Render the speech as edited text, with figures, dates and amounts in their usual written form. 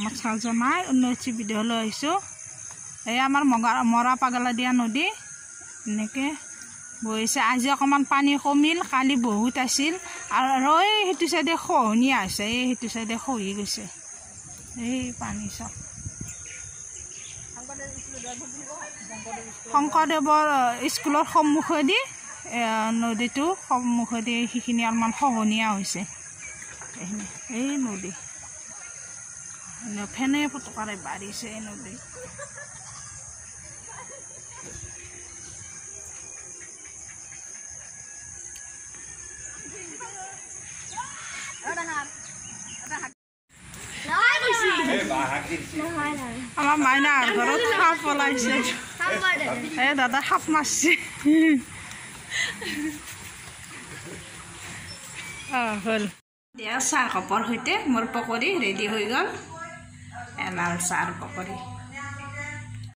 নমস্কাৰ জনাই উন্নতি ভিডিঅ'লৈ আহিছোঁ। এই আমাৰ মৰা পাগলা দিয়া নদী এনেকৈ বহিছে। আজি অকণমান পানী কমিল, কালি বহুত আছিল আৰু এই সেইটো চাইডে খহনীয়া হৈছে, এই সেইটো চাইডে খহি গৈছে এই পানী চব। শংকৰদেৱৰ স্কুলৰ সন্মুখেদি নদীটো সন্মুখেদি সেইখিনি অলপমান খহনীয়া হৈছে। এই নদী ফেনে পটকাৰে বাঢ়িছে এই নদী। আমাৰ মাইনাৰ ঘৰত সাপ ওলাইছে। এই দাদা সাপ মাৰছে। হ'ল দিয়া চাহ কাপৰ সৈতে মোৰ পকৰি ৰেডি হৈ গ'ল। লাল চাহ পকৰি।